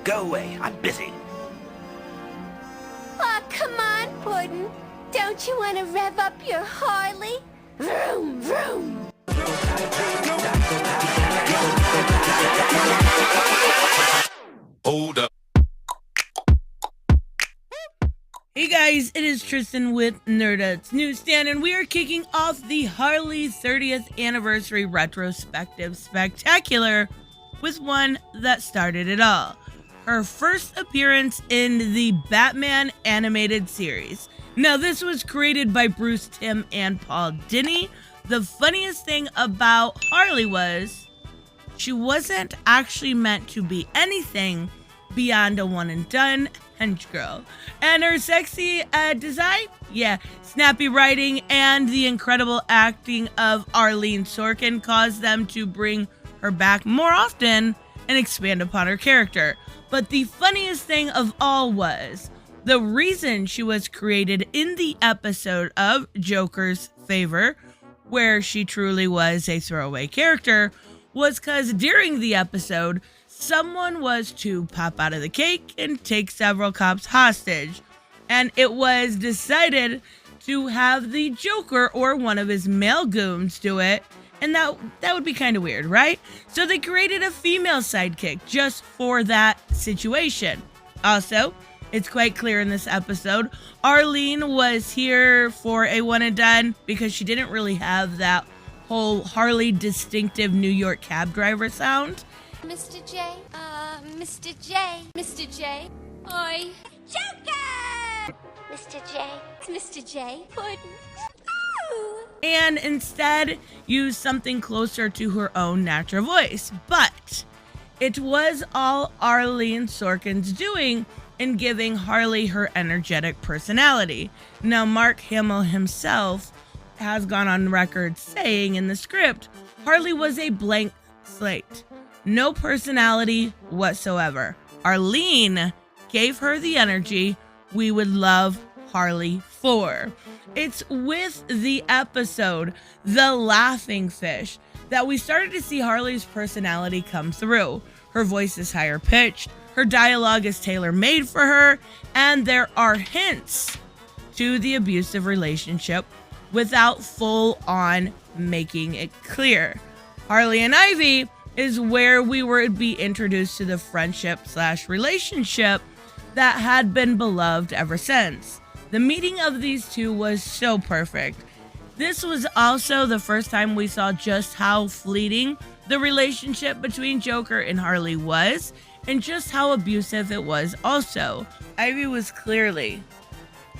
Go away, I'm busy. Aw, come on, Puddin'. Don't you want to rev up your Harley? Vroom, vroom. Hold up. Hey guys, it is Tristan with nerdettes-newsstand, and we are kicking off the Harley 30th Anniversary Retrospective Spectacular with one that started it all. Her first appearance in the Batman animated series. Now, this was created by Bruce Timm and Paul Dini. The funniest thing about Harley was she wasn't actually meant to be anything beyond a one-and-done hench girl. And her sexy design? Yeah, snappy writing and the incredible acting of Arlene Sorkin caused them to bring her back more often and expand upon her character. But the funniest thing of all was the reason she was created in the episode of Joker's Favor, where she truly was a throwaway character, was because during the episode, someone was to pop out of the cake and take several cops hostage. And it was decided to have the Joker or one of his male goons do it. And that would be kind of weird, right? So they created a female sidekick just for that situation. Also, it's quite clear in this episode, Arlene was here for a one and done because she didn't really have that whole Harley distinctive New York cab driver sound. Mr. J, Mr. J, Mr. J, oi, Joker! Mr. J, it's Mr. J, Puddin'. And instead use something closer to her own natural voice. But it was all Arlene Sorkin's doing in giving Harley her energetic personality. Now, Mark Hamill himself has gone on record saying in the script, Harley was a blank slate. No personality whatsoever. Arlene gave her the energy we would love Harley for. It's with the episode, The Laughing Fish, that we started to see Harley's personality come through. Her voice is higher pitched, her dialogue is tailor-made for her, and there are hints to the abusive relationship without full-on making it clear. Harley and Ivy is where we would be introduced to the friendship/relationship that had been beloved ever since. The meeting of these two was so perfect. This was also the first time we saw just how fleeting the relationship between Joker and Harley was, and just how abusive it was also. Ivy was clearly,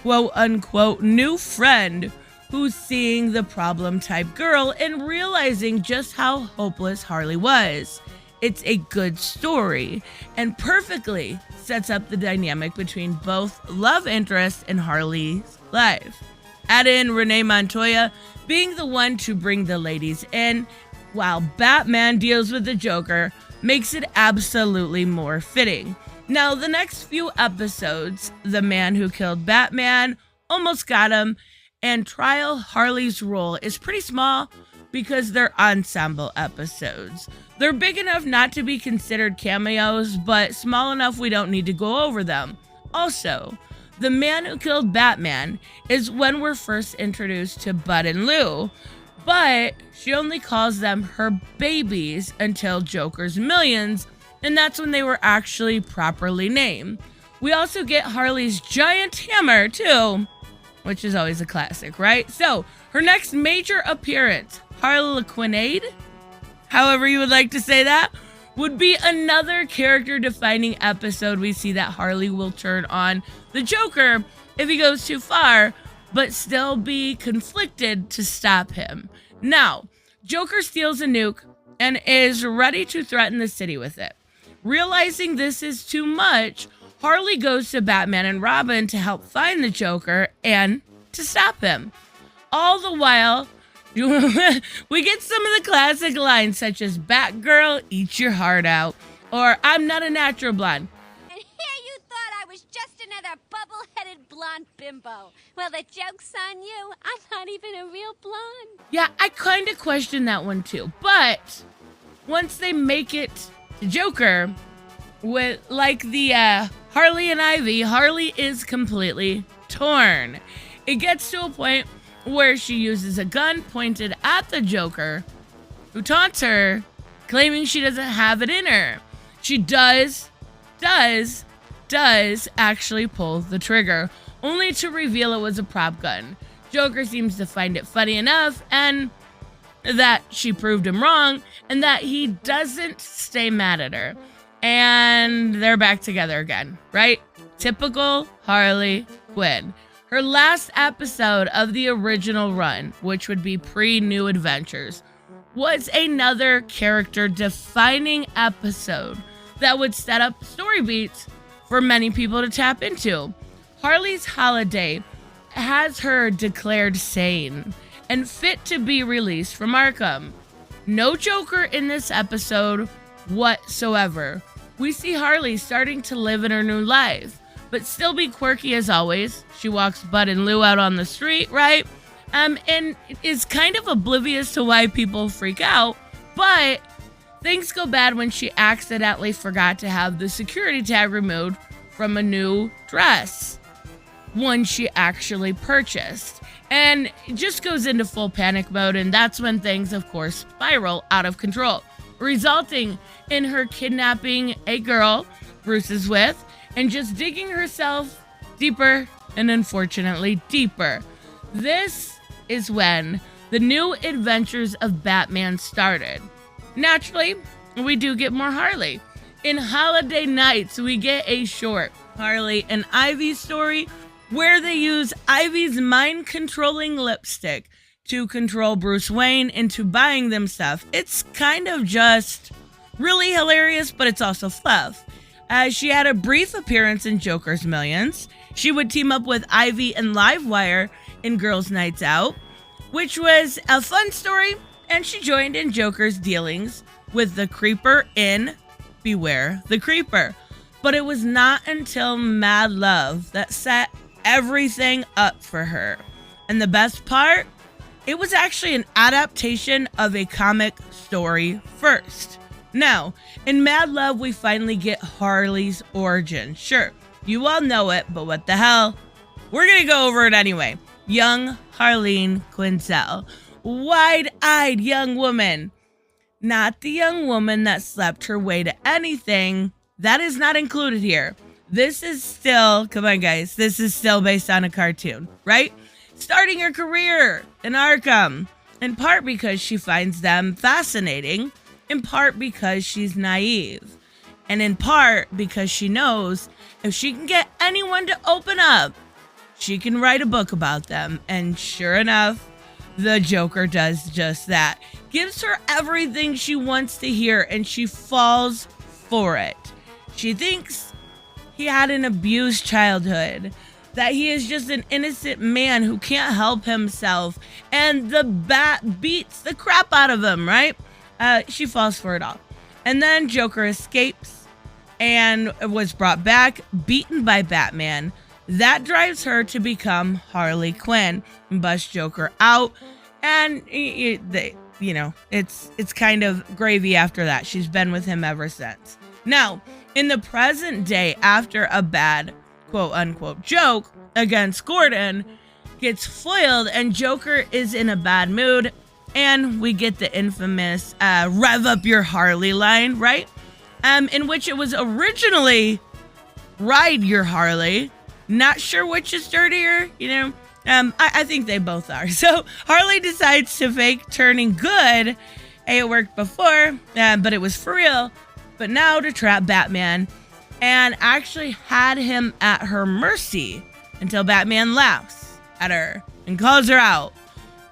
quote unquote, new friend who's seeing the problem type girl and realizing just how hopeless Harley was. It's a good story and perfectly sets up the dynamic between both love interest and Harley's life. Add in Renee Montoya being the one to bring the ladies in, while Batman deals with the Joker, makes it absolutely more fitting. Now, the next few episodes, The Man Who Killed Batman, Almost Got Him, and Trial Harley's role is pretty small because they're ensemble episodes. They're big enough not to be considered cameos, but small enough we don't need to go over them. Also, The Man Who Killed Batman is when we're first introduced to Bud and Lou, but she only calls them her babies until Joker's Millions, and that's when they were actually properly named. We also get Harley's giant hammer too, which is always a classic, right? So, her next major appearance, Harlequinade, however you would like to say that, would be another character-defining episode. We see that Harley will turn on the Joker if he goes too far, but still be conflicted to stop him. Now, Joker steals a nuke and is ready to threaten the city with it. Realizing this is too much, Harley goes to Batman and Robin to help find the Joker and to stop him. All the while, We get some of the classic lines such as "Batgirl, eat your heart out," or "I'm not a natural blonde." And here you thought I was just another bubble-headed blonde bimbo. Well, the joke's on you. I'm not even a real blonde. Yeah, I kind of question that one too. But once they make it to Joker, with like the Harley and Ivy, Harley is completely torn. It gets to a point where she uses a gun pointed at the Joker, who taunts her, claiming she doesn't have it in her. She does actually pull the trigger, only to reveal it was a prop gun. Joker seems to find it funny enough, and that she proved him wrong, and that he doesn't stay mad at her. And they're back together again, right? Typical Harley Quinn. Her last episode of the original run, which would be pre-New Adventures, was another character-defining episode that would set up story beats for many people to tap into. Harley's holiday has her declared sane and fit to be released from Arkham. No Joker in this episode whatsoever. We see Harley starting to live in her new life, but still be quirky as always. She walks Bud and Lou out on the street, right? And is kind of oblivious to why people freak out, but things go bad when she accidentally forgot to have the security tag removed from a new dress, one she actually purchased. And it just goes into full panic mode, and that's when things, of course, spiral out of control, resulting in her kidnapping a girl Bruce is with, and just digging herself deeper and unfortunately deeper. This is when the new adventures of Batman started. Naturally, we do get more Harley. In Holiday Nights, we get a short Harley and Ivy story where they use Ivy's mind-controlling lipstick to control Bruce Wayne into buying them stuff. It's kind of just really hilarious, but it's also fluff. She had a brief appearance in Joker's Millions. She would team up with Ivy and Livewire in Girls' Nights Out, which was a fun story, and she joined in Joker's dealings with the Creeper in Beware the Creeper. But it was not until Mad Love that set everything up for her. And the best part, it was actually an adaptation of a comic story first. Now, in Mad Love, we finally get Harley's origin. Sure, you all know it, but what the hell? We're gonna go over it anyway. Young Harleen Quinzel. Wide-eyed young woman. Not the young woman that slept her way to anything. That is not included here. This is still, come on guys, this is still based on a cartoon, right? Starting her career in Arkham, in part because she finds them fascinating, in part because she's naive, and in part because she knows if she can get anyone to open up, she can write a book about them. And sure enough, the Joker does just that. Gives her everything she wants to hear, and she falls for it. She thinks he had an abused childhood, that he is just an innocent man who can't help himself, and the bat beats the crap out of him, right? She falls for it all. And then Joker escapes and was brought back, beaten by Batman. That drives her to become Harley Quinn and bust Joker out. And, it's kind of gravy after that. She's been with him ever since. Now, in the present day, after a bad quote-unquote joke against Gordon gets foiled and Joker is in a bad mood, and we get the infamous rev up your Harley line, right? In which it was originally ride your Harley. Not sure which is dirtier, I think they both are. So Harley decides to fake turning good. Hey, it worked before, but it was for real. But now to trap Batman, and actually had him at her mercy until Batman laughs at her and calls her out,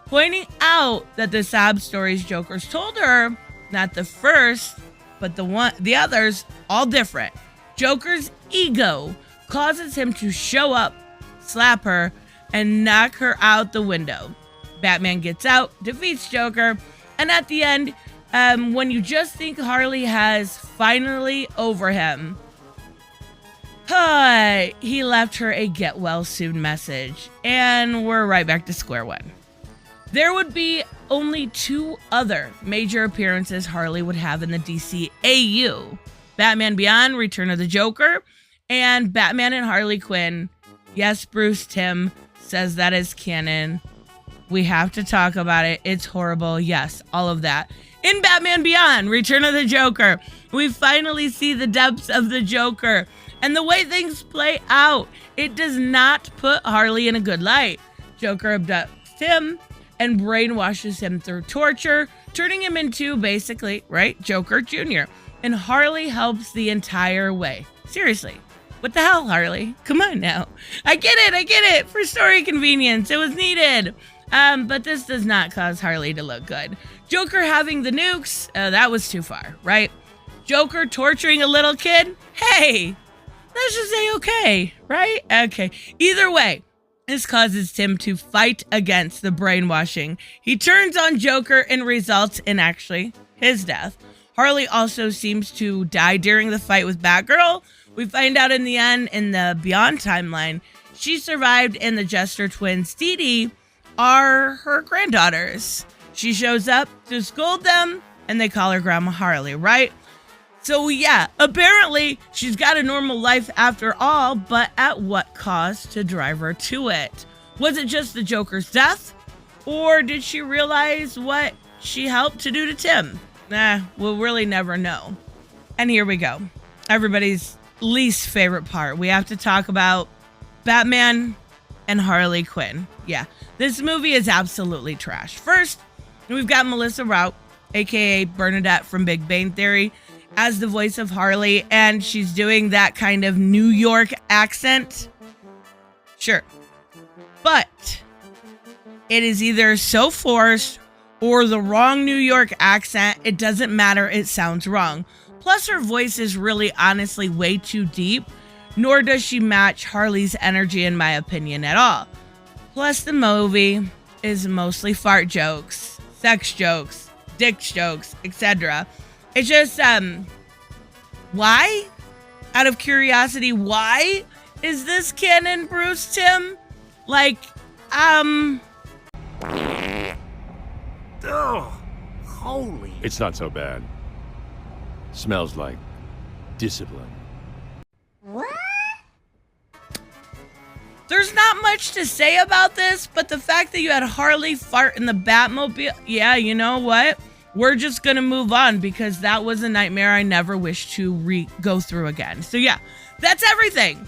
pointing out that the sob stories Joker's told her, not the first, but the others, all different. Joker's ego causes him to show up, slap her, and knock her out the window. Batman gets out, defeats Joker, and at the end, when you just think Harley has finally over him, he left her a get well soon message, and we're right back to square one. There would be only 2 other major appearances Harley would have in the DCAU. Batman Beyond, Return of the Joker, and Batman and Harley Quinn. Yes, Bruce Timm says that is canon. We have to talk about it. It's horrible. Yes, all of that. In Batman Beyond, Return of the Joker, we finally see the depths of the Joker. And the way things play out, it does not put Harley in a good light. Joker abducts him and brainwashes him through torture, turning him into, basically, right, Joker Jr. And Harley helps the entire way. Seriously, what the hell, Harley? Come on now. I get it. For story convenience, it was needed. But this does not cause Harley to look good. Joker having the nukes, that was too far, right? Joker torturing a little kid? Hey! Let's just say okay, right? Okay. Either way, this causes Tim to fight against the brainwashing. He turns on Joker and results in actually his death. Harley also seems to die during the fight with Batgirl. We find out in the end, in the Beyond timeline, she survived and the Jester twins, Dee Dee, are her granddaughters. She shows up to scold them and they call her Grandma Harley, right? So yeah, apparently she's got a normal life after all, but at what cost to drive her to it? Was it just the Joker's death? Or did she realize what she helped to do to Tim? We'll really never know. And here we go. Everybody's least favorite part. We have to talk about Batman and Harley Quinn. Yeah, this movie is absolutely trash. First, we've got Melissa Rout, aka Bernadette from Big Bang Theory, as the voice of Harley, and she's doing that kind of New York accent. Sure. But it is either so forced or the wrong New York accent. It doesn't matter. It sounds wrong. Plus, her voice is really honestly way too deep, nor does she match Harley's energy, in my opinion, at all. Plus, the movie is mostly fart jokes, sex jokes, dick jokes, etc. It's just, why? Out of curiosity, why is this canon, Bruce Timm? Like, Oh, holy. It's not so bad. Smells like discipline. there's not much to say about this, but the fact that you had Harley fart in the Batmobile, yeah, you know what? We're just going to move on because that was a nightmare I never wish to go through again. So yeah, that's everything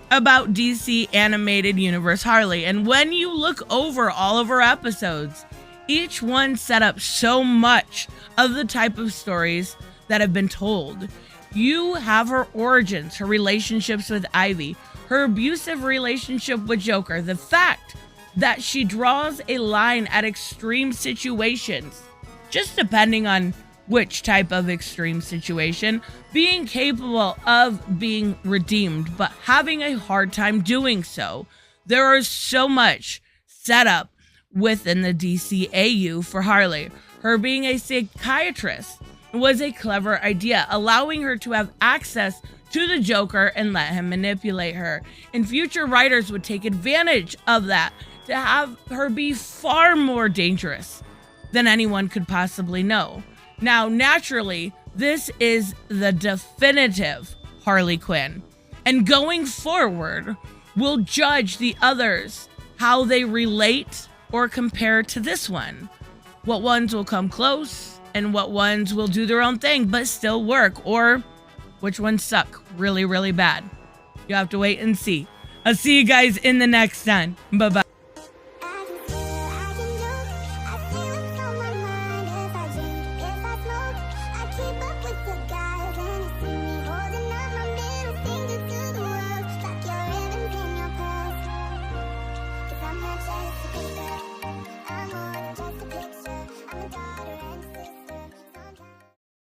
about DC Animated Universe Harley. And when you look over all of her episodes, each one set up so much of the type of stories that have been told. You have her origins, her relationships with Ivy, her abusive relationship with Joker, the fact that she draws a line at extreme situations, just depending on which type of extreme situation, being capable of being redeemed, but having a hard time doing so. There is so much set up within the DCAU for Harley. Her being a psychiatrist was a clever idea, allowing her to have access to the Joker and let him manipulate her. And future writers would take advantage of that to have her be far more dangerous than anyone could possibly know. Now, naturally, this is the definitive Harley Quinn. And going forward, we'll judge the others, how they relate or compare to this one. What ones will come close and what ones will do their own thing but still work, or which ones suck really, really bad. You have to wait and see. I'll see you guys in the next one. Bye-bye.